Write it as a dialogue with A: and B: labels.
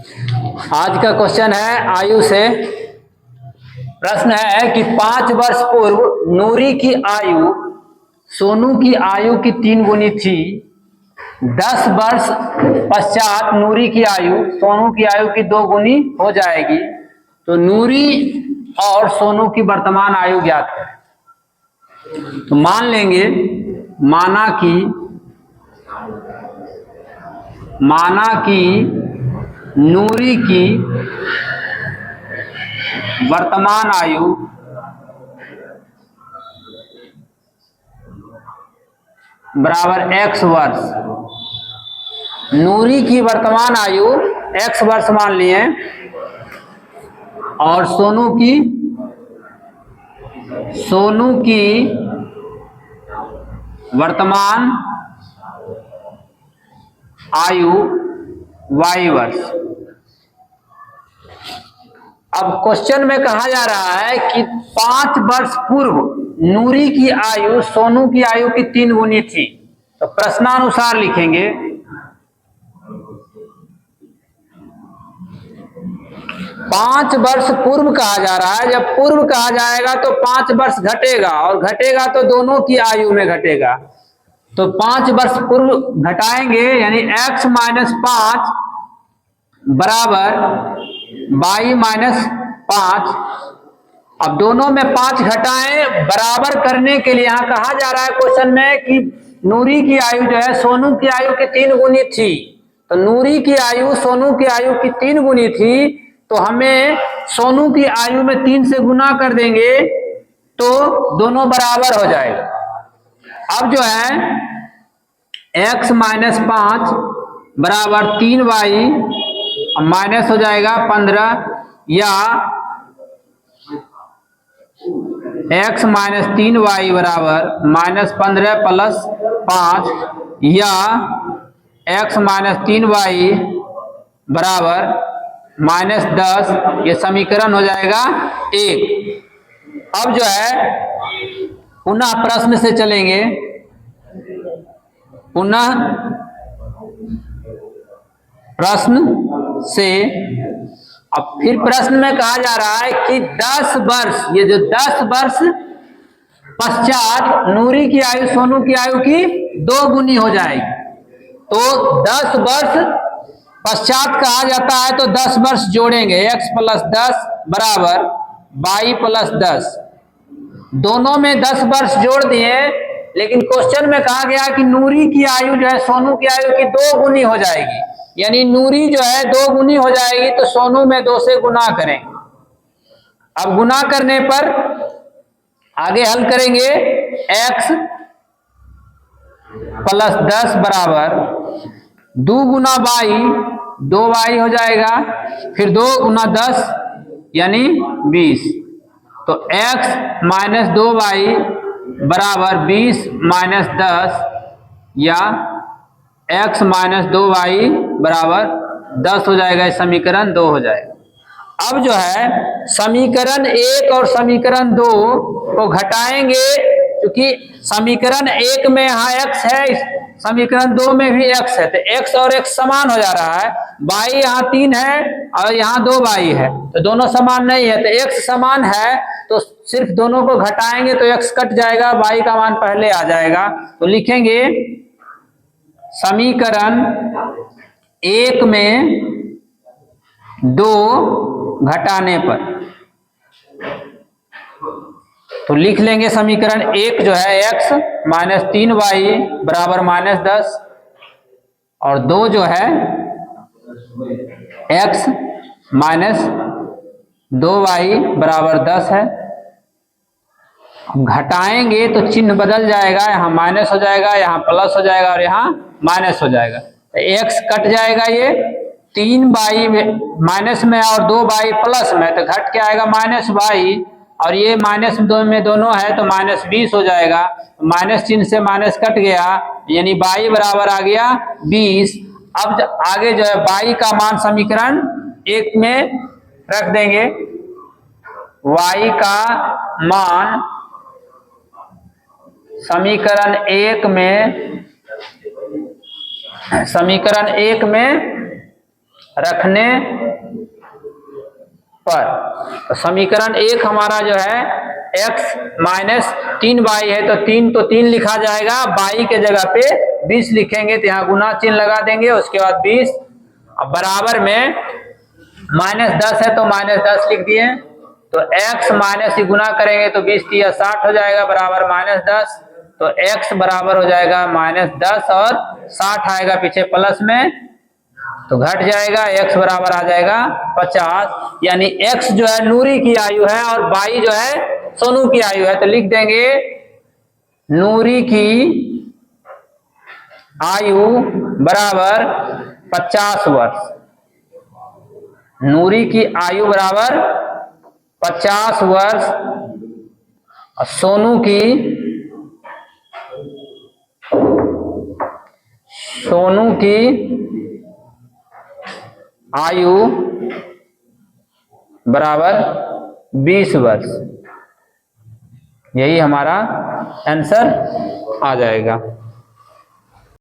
A: आज का क्वेश्चन है आयु से। प्रश्न है कि 5 वर्ष पूर्व नूरी की आयु सोनू की आयु की 3 गुनी थी। 10 वर्ष पश्चात नूरी की आयु सोनू की आयु की 2 गुनी हो जाएगी। तो नूरी और सोनू की वर्तमान आयु ज्ञात है। तो मान लेंगे, माना कि नूरी की वर्तमान आयु बराबर x वर्ष। नूरी की वर्तमान आयु x वर्ष मान लिए और सोनू की वर्तमान आयु y वर्ष। अब क्वेश्चन में कहा जा रहा है कि 5 वर्ष पूर्व नूरी की आयु सोनू की आयु की 3 गुनी थी। तो प्रश्नानुसार लिखेंगे 5 वर्ष पूर्व कहा जा रहा है। जब पूर्व कहा जाएगा तो 5 वर्ष घटेगा और घटेगा तो दोनों की आयु में घटेगा। तो 5 वर्ष पूर्व घटाएंगे यानी x माइनस 5 बराबर y माइनस 5। अब दोनों में 5 घटाएं बराबर करने के लिए यहां कहा जा रहा है क्वेश्चन में कि नूरी की आयु जो है सोनू की आयु की 3 गुनी थी। तो नूरी की आयु सोनू की आयु की 3 गुनी थी, तो हमें सोनू की आयु में 3 से गुना कर देंगे तो दोनों बराबर हो जाएगा। अब जो है x माइनस 5 बराबर 3y माइनस हो जाएगा 15, या x माइनस 3y बराबर माइनस 15 प्लस 5, या x माइनस 3y बराबर माइनस 10। ये समीकरण हो जाएगा 1। अब जो है पुनः प्रश्न से चलेंगे। पुनः प्रश्न से अब फिर प्रश्न में कहा जा रहा है कि 10 वर्ष, ये जो 10 वर्ष पश्चात नूरी की आयु सोनू की आयु की 2 गुनी हो जाएगी। तो 10 वर्ष पश्चात कहा जाता है तो 10 वर्ष जोड़ेंगे, x प्लस 10 बराबर y प्लस 10। दोनों में 10 वर्ष जोड़ दिए, लेकिन क्वेश्चन में कहा गया कि नूरी की आयु जो है सोनू की आयु की 2 गुनी हो जाएगी। यानी नूरी जो है 2 गुनी हो जाएगी तो सोनू में 2 से गुना करें। अब गुना करने पर आगे हल करेंगे, x प्लस 10 बराबर 2 गुना y, 2y हो जाएगा, फिर 2 गुना 10 यानी 20। तो x माइनस 2y बराबर 20 माइनस 10, या x माइनस 2y बराबर 10 हो जाएगा। समीकरण 2 हो जाएगा। अब जो है समीकरण 1 और समीकरण 2 को घटाएंगे, क्योंकि समीकरण 1 में यहाँ x है, समीकरण 2 में भी x है, तो x और x समान हो जा रहा है। y यहाँ 3 है और यहाँ 2y है, तो दोनों समान नहीं है। तो x समान है तो सिर्फ दोनों को घटाएंगे तो x कट जाएगा, y का मान पहले आ जाएगा। तो लिखेंगे समीकरण 1 में 2 घटाने पर, तो लिख लेंगे समीकरण 1 जो है x माइनस 3y बराबर माइनस 10, और 2 जो है x माइनस 2y बराबर 10 है। घटाएंगे तो चिन्ह बदल जाएगा, यहाँ माइनस हो जाएगा, यहाँ प्लस हो जाएगा और यहाँ माइनस हो जाएगा। तो x कट जाएगा, ये 3y माइनस में और 2y प्लस में, तो घट के आएगा माइनस y, और ये माइनस 2 में दोनों है तो माइनस 20 हो जाएगा। माइनस चिन्ह से माइनस कट गया, यानी y बराबर आ गया 20। अब आगे जो है y का मान समीकरण 1 में रख देंगे। y का मान समीकरण 1 में रखने पर। तो समीकरण 1 हमारा जो है x माइनस 3y है, तो 3 लिखा जाएगा, y के जगह पे 20 लिखेंगे, तो यहाँ गुना चिन्ह लगा देंगे, उसके बाद 20, अब बराबर में -10 है तो -10 लिख दिए। तो x माइनस ही गुना करेंगे तो 20 × 60 हो जाएगा, बराबर -10, तो x बराबर हो जाएगा -10 और 60 आएगा पीछे प्लस में, तो घट जाएगा, x बराबर आ जाएगा 50। यानी x जो है नूरी की आयु है और y जो है सोनू की आयु है, तो लिख देंगे नूरी की आयु बराबर 50 वर्ष। नूरी की आयु बराबर 50 वर्ष और सोनू की आयु बराबर 20 वर्ष। यही हमारा आंसर आ जाएगा।